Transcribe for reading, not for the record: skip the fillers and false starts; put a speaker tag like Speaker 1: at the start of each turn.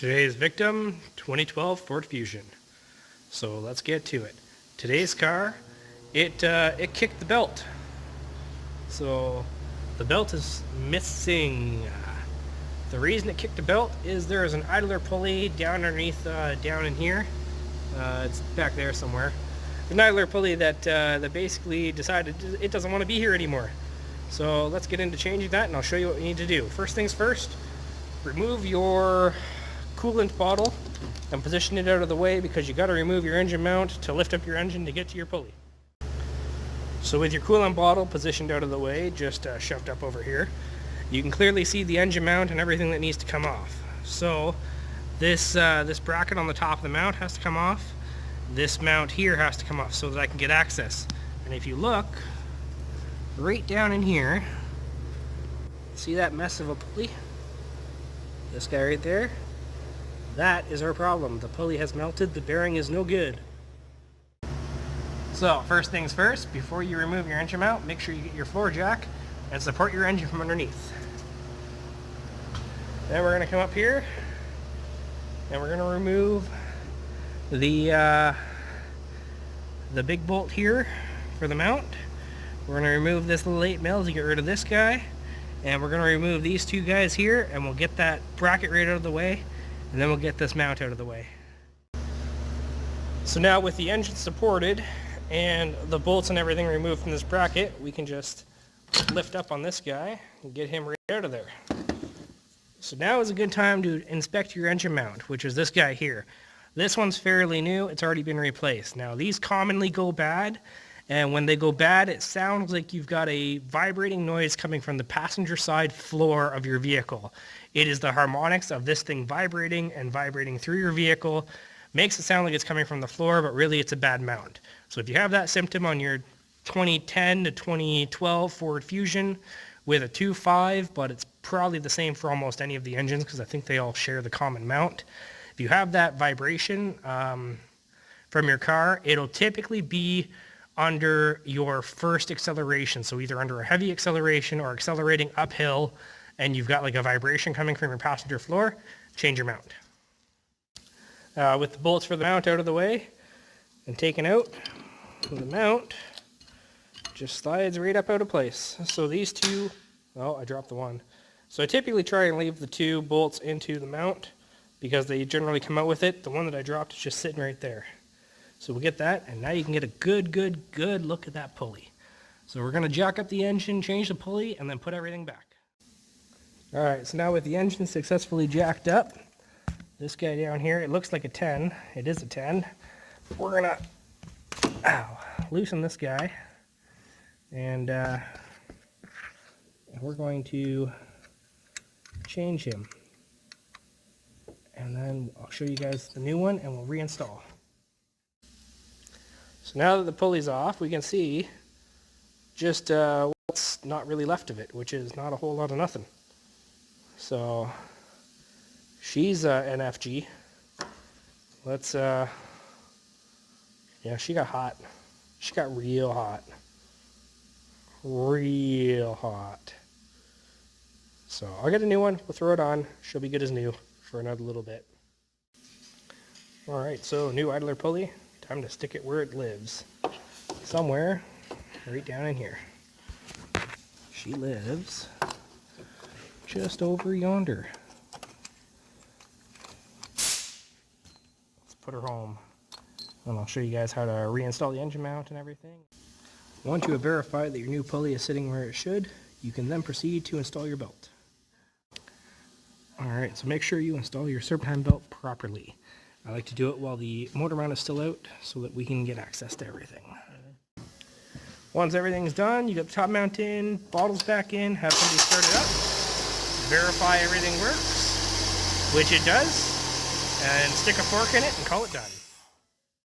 Speaker 1: Today's victim, 2012 Ford Fusion. So let's get to it. Today's car, it kicked the belt. So the belt is missing. The reason it kicked the belt is there is an idler pulley down underneath, down in here. It's back there somewhere. An idler pulley that basically decided it doesn't want to be here anymore. So let's get into changing that, and I'll show you what we need to do. First things first, remove your coolant bottle and position it out of the way, because you got to remove your engine mount to lift up your engine to get to your pulley. So with your coolant bottle positioned out of the way, just shoved up over here, you can clearly see the engine mount and everything that needs to come off. So this bracket on the top of the mount has to come off. This mount here has to come off so that I can get access. And if you look right down in here, see that mess of a pulley? This guy right there? That is our problem. The pulley has melted, the bearing is no good. So first things first, before you remove your engine mount, make sure you get your floor jack and support your engine from underneath. Then we're going to come up here and we're going to remove the big bolt here for the mount. We're going to remove this little 8mm to get rid of this guy, and we're going to remove these two guys here, and we'll get that bracket right out of the way, and then we'll get this mount out of the way. So now with the engine supported and the bolts and everything removed from this bracket, we can just lift up on this guy and get him right out of there. So now is a good time to inspect your engine mount, which is this guy here. This one's fairly new, it's already been replaced. Now these commonly go bad, and when they go bad, it sounds like you've got a vibrating noise coming from the passenger side floor of your vehicle. It is the harmonics of this thing vibrating and vibrating through your vehicle. Makes it sound like it's coming from the floor, but really it's a bad mount. So if you have that symptom on your 2010 to 2012 Ford Fusion with a 2.5, but it's probably the same for almost any of the engines because I think they all share the common mount. If you have that vibration from your car, it'll typically be under your first acceleration. So either under a heavy acceleration or accelerating uphill, and you've got like a vibration coming from your passenger floor, change your mount. With the bolts for the mount out of the way and taken out, the mount just slides right up out of place. So these two, oh, I dropped the one. So I typically try and leave the two bolts into the mount because they generally come out with it. The one that I dropped is just sitting right there. So we'll get that, and now you can get a good look at that pulley. So we're going to jack up the engine, change the pulley, and then put everything back. Alright, so now with the engine successfully jacked up, this guy down here, it looks like a 10. It is a 10. We're going to loosen this guy, and we're going to change him. And then I'll show you guys the new one, and we'll reinstall. So now that the pulley's off, we can see just what's not really left of it, which is not a whole lot of nothing. So she's NFG. Let's yeah, she got hot. She got real hot. Real hot. So I'll get a new one, we'll throw it on, she'll be good as new for another little bit. Alright, so new idler pulley, time to stick it where it lives. Somewhere right down in here. She lives just over yonder. Let's put her home, and I'll show you guys how to reinstall the engine mount and everything. Once you have verified that your new pulley is sitting where it should, you can then proceed to install your belt. Alright, so make sure you install your serpentine belt properly. I like to do it while the motor mount is still out so that we can get access to everything. Once everything's done, you got the top mount in, bottles back in, have somebody start it up, verify everything works, which it does, and stick a fork in it and call it done.